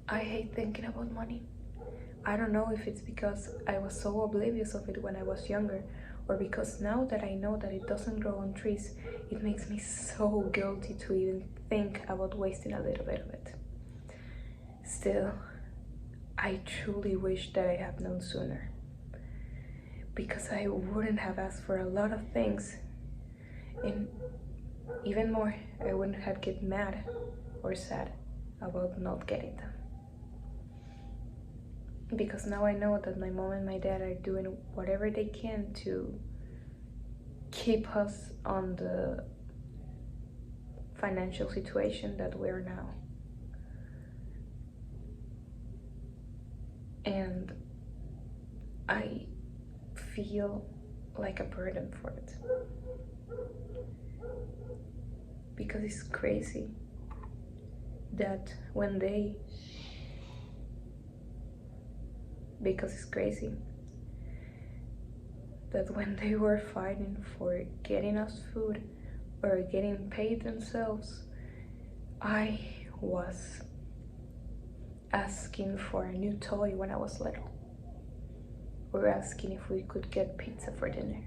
I hate thinking about money. I don't know if it's because I was so oblivious of it when I was younger, or because now that I know that it doesn't grow on trees, it makes me so guilty to even think about wasting a little bit of it. Still, I truly wish that I had known sooner, because I wouldn't have asked for a lot of things, and even more, I wouldn't have get mad or sad about not getting them. Because now I know that my mom and my dad are doing whatever they can to keep us on the financial situation that we're now. And I feel like a burden for it. Because it's crazy that when they were fighting for getting us food or getting paid themselves, I was asking for a new toy when I was little, or asking if we could get pizza for dinner.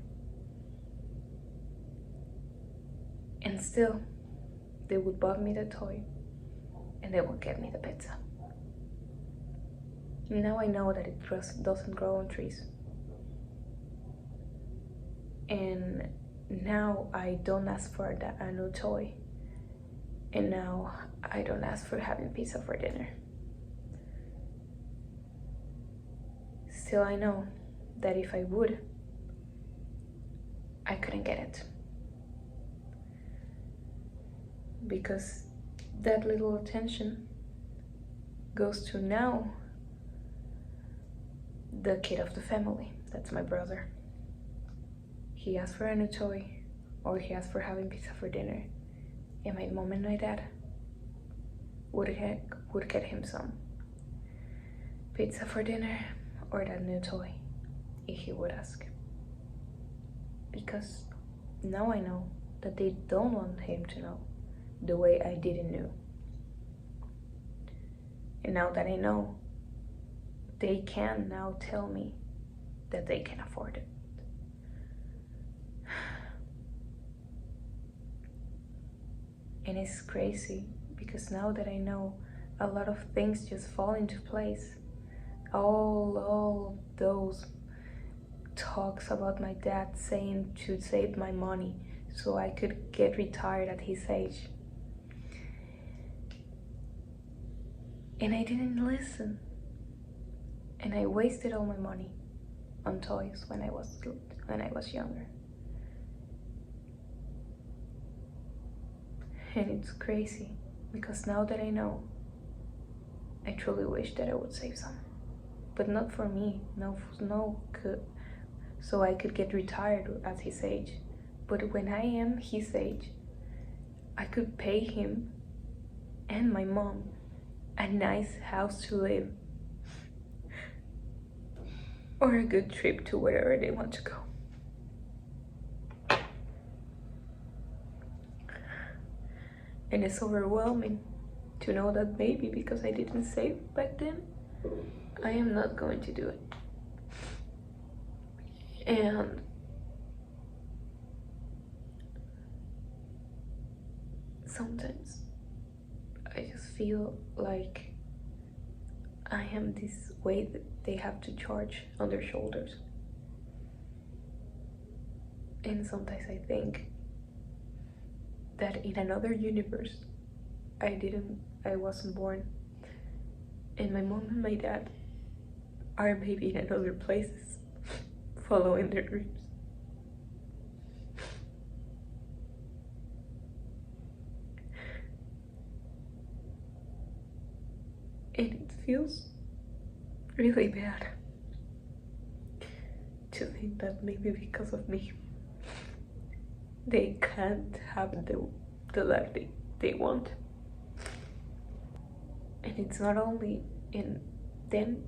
And still, they would buy me the toy and they would get me the pizza. Now I know that it just doesn't grow on trees. And now I don't ask for a new toy. And now I don't ask for having pizza for dinner. Still, I know that if I would, I couldn't get it. Because that little attention goes to now the kid of the family. That's my brother. He asked for a new toy, or he asked for having pizza for dinner, and my mom and my dad would get him some pizza for dinner or that new toy if he would ask. Because now I know that they don't want him to know the way I didn't know. And now that I know, they can now tell me that they can afford it. And it's crazy because now that I know, a lot of things just fall into place. All those talks about my dad saying to save my money so I could get retired at his age. And I didn't listen. And I wasted all my money on toys when I was younger. And it's crazy because now that I know, I truly wish that I would save some. But not for me, so I could get retired at his age. But when I am his age, I could pay him and my mom a nice house to live, or a good trip to wherever they want to go. And it's overwhelming to know that maybe because I didn't save back then, I am not going to do it. And sometimes I just feel like I am this weight that they have to charge on their shoulders. And sometimes I think that in another universe, I wasn't born, and my mom and my dad are maybe in other places, following their dreams. And it feels really bad to think that maybe because of me, they can't have the life they want. And it's not only in then,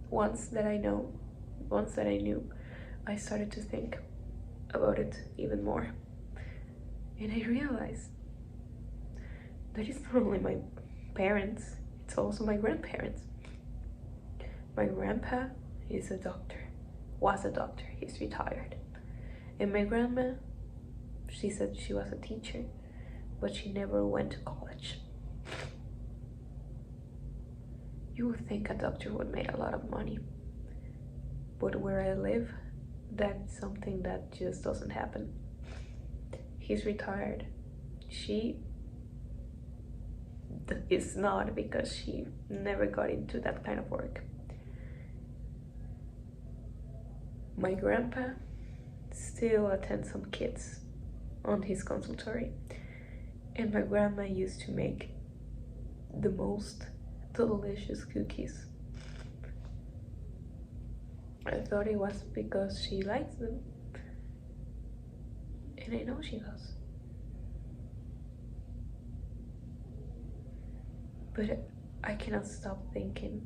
once that I knew, I started to think about it even more. And I realized that it's not only my parents, it's also my grandparents. My grandpa is a doctor, was a doctor, he's retired. And my grandma, she said she was a teacher, but she never went to college. You would think a doctor would make a lot of money, but where I live, that's something that just doesn't happen. He's retired. She is not, because she never got into that kind of work. My grandpa still attends some kids on his consultory, and my grandma used to make the most delicious cookies. I thought it was because she likes them, and I know she does. But I cannot stop thinking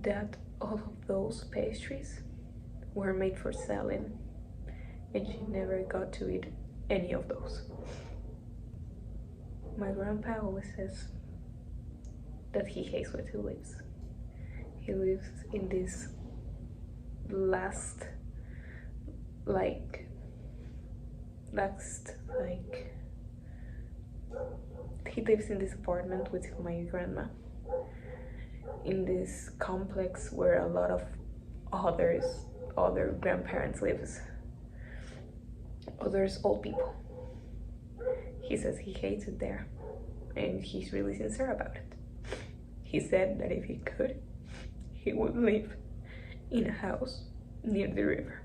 that all of those pastries were made for selling, and she never got to eat any of those. My grandpa always says that he hates where he lives. He lives in this he lives in this apartment with my grandma, in this complex where a lot of other grandparents lives, others old people. He says he hates it there, and he's really sincere about it. He said that if he could, he would live in a house near the river.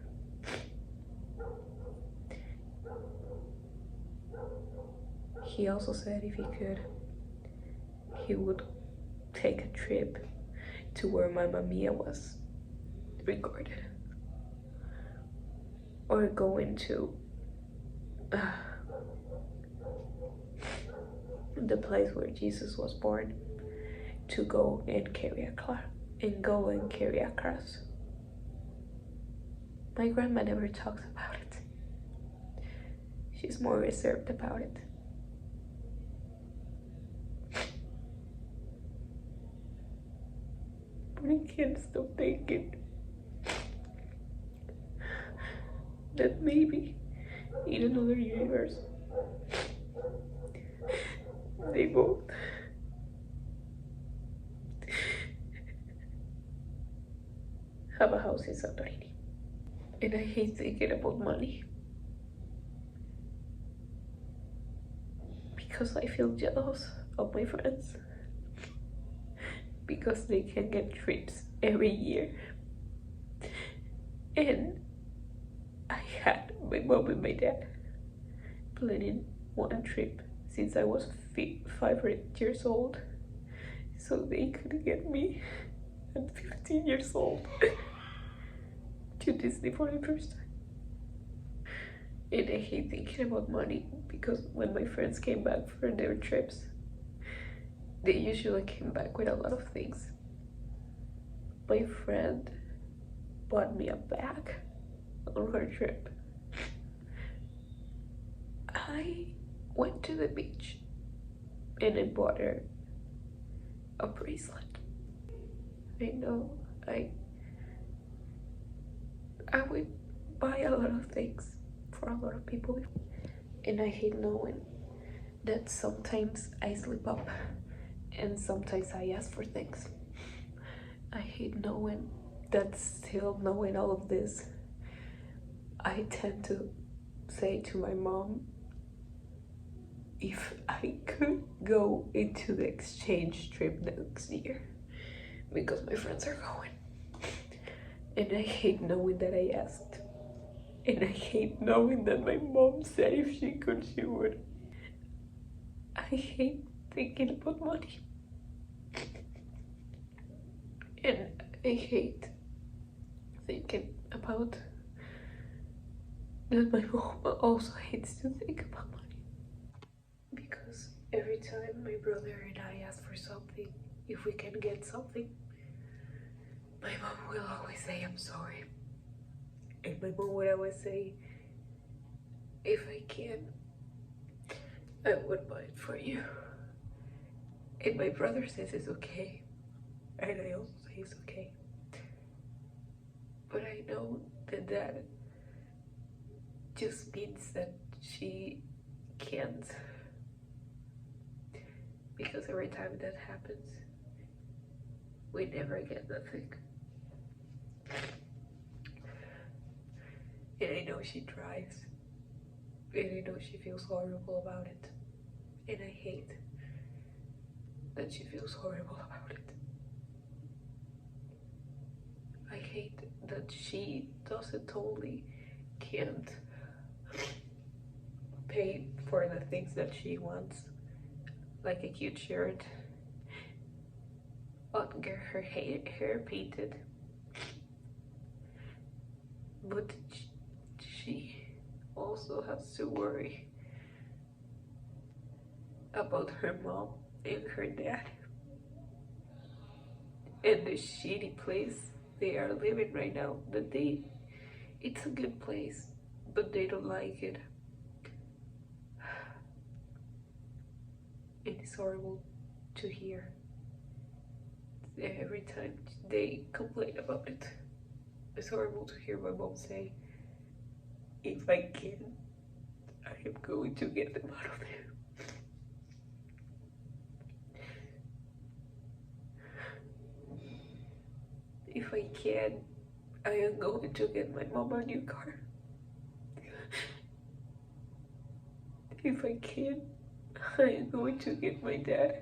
He also said if he could, he would take a trip to where Mamma Mia was recorded, or go into the place where Jesus was born, to go and carry a cross. My grandma never talks about it. She's more reserved about it. But I can't stop thinking that maybe in another universe they both have a house in Santorini. And I hate thinking about money, because I feel jealous of my friends, because they can get trips every year. And I had my mom and my dad planning one trip since I was 5 years old, so they could get me at 15 years old to Disney for the first time. And I hate thinking about money, because when my friends came back for their trips, they usually came back with a lot of things. My friend bought me a bag on her trip. I went to the beach and I bought her a bracelet. I know I would buy a lot of things for a lot of people, and I hate knowing that sometimes I slip up and sometimes I ask for things. I hate knowing that, still knowing all of this, I tend to say to my mom, if I could go into the exchange trip next year, because my friends are going. And I hate knowing that I asked. And I hate knowing that my mom said if she could, she would. I hate thinking about money. And I hate thinking about that my mom also hates to think about money. Because every time my brother and I ask for something, if we can get something, my mom will always say, I'm sorry. And my mom would always say, if I can, I would buy it for you. And my brother says it's okay, and I also say it's okay. But I know that that just means that she can't, because every time that happens, we never get nothing. And I know she tries, and I know she feels horrible about it, and I hate that she feels horrible about it. I hate that she doesn't totally can't pay for the things that she wants, like a cute shirt, or get her hair painted. But she also has to worry about her mom and her dad and the shitty place they are living right now. It's a good place, but they don't like it. It is horrible to hear. Every time they complain about it, it's horrible to hear my mom say, if I can, I am going to get them out of there. If I can, I am going to get my mom a new car. If I can, I am going to get my dad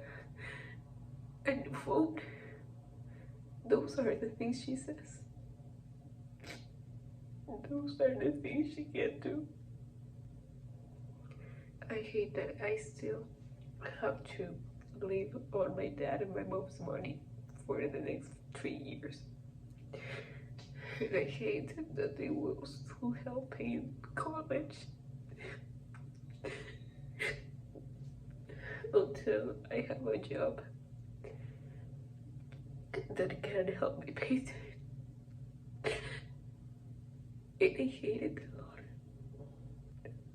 a new phone. Those are the things she says. Those are the things she can do. I hate that I still have to live on my dad and my mom's money for the next 3 years. And I hate that they will still help pay college until I have a job that can help me pay it. And I hate it a lot.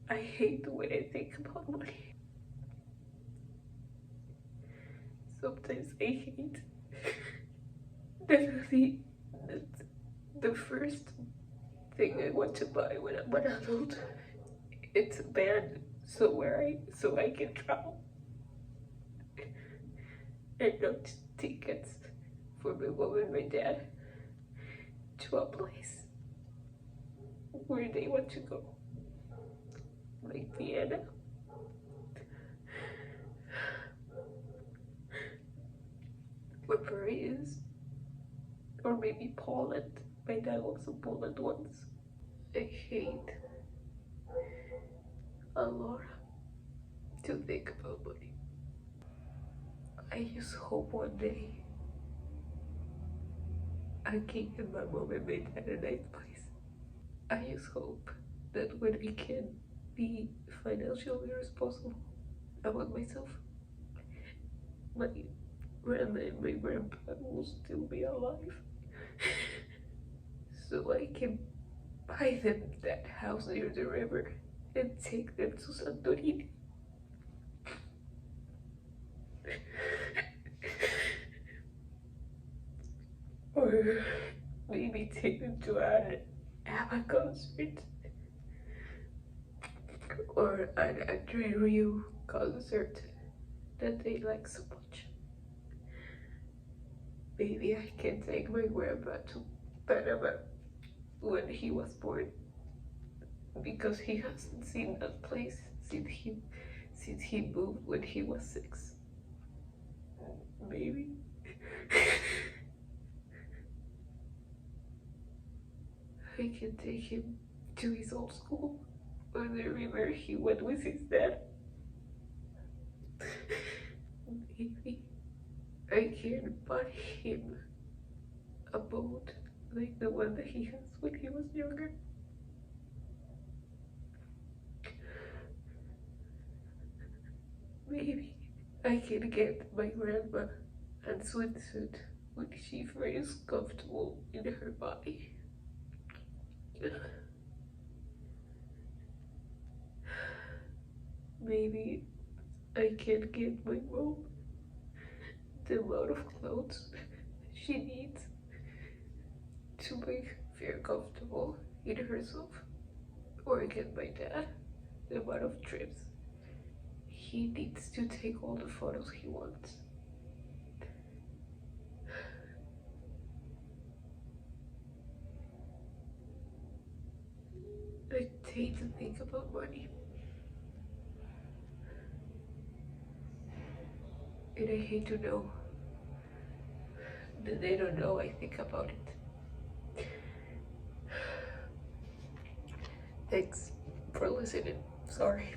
I hate when I think about money. Sometimes I hate that the first thing I want to buy when I'm an adult, it's a band so I can travel, and not tickets for my mom and my dad to a place where they want to go, like Vienna. Or Paris, or maybe Poland. My dad was in Poland once. I hate a lot to think about money. I just hope one day I can give my mom and my dad a nice place. I just hope that when I can be financially responsible about myself, my grandma and my grandpa will still be alive. So I can buy them that house near the river and take them to Santorini. Or maybe take them to an ABBA concert. Or an Andre Rieu concert that they like so much. Maybe I can take my grandpa to Panama when he was born, because he hasn't seen that place since he moved when he was 6. Maybe. I can take him to his old school on the river he went with his dad. Maybe I can buy him a boat like the one that he has when he was younger. Maybe I can get my grandma a swimsuit when she feels comfortable in her body. Maybe I can get my mom the amount of clothes she needs to make her feel comfortable in herself. Or again, my dad, the amount of trips he needs to take all the photos he wants. I hate to think about money. And I hate to know that they don't know I think about it. Thanks for listening. Sorry.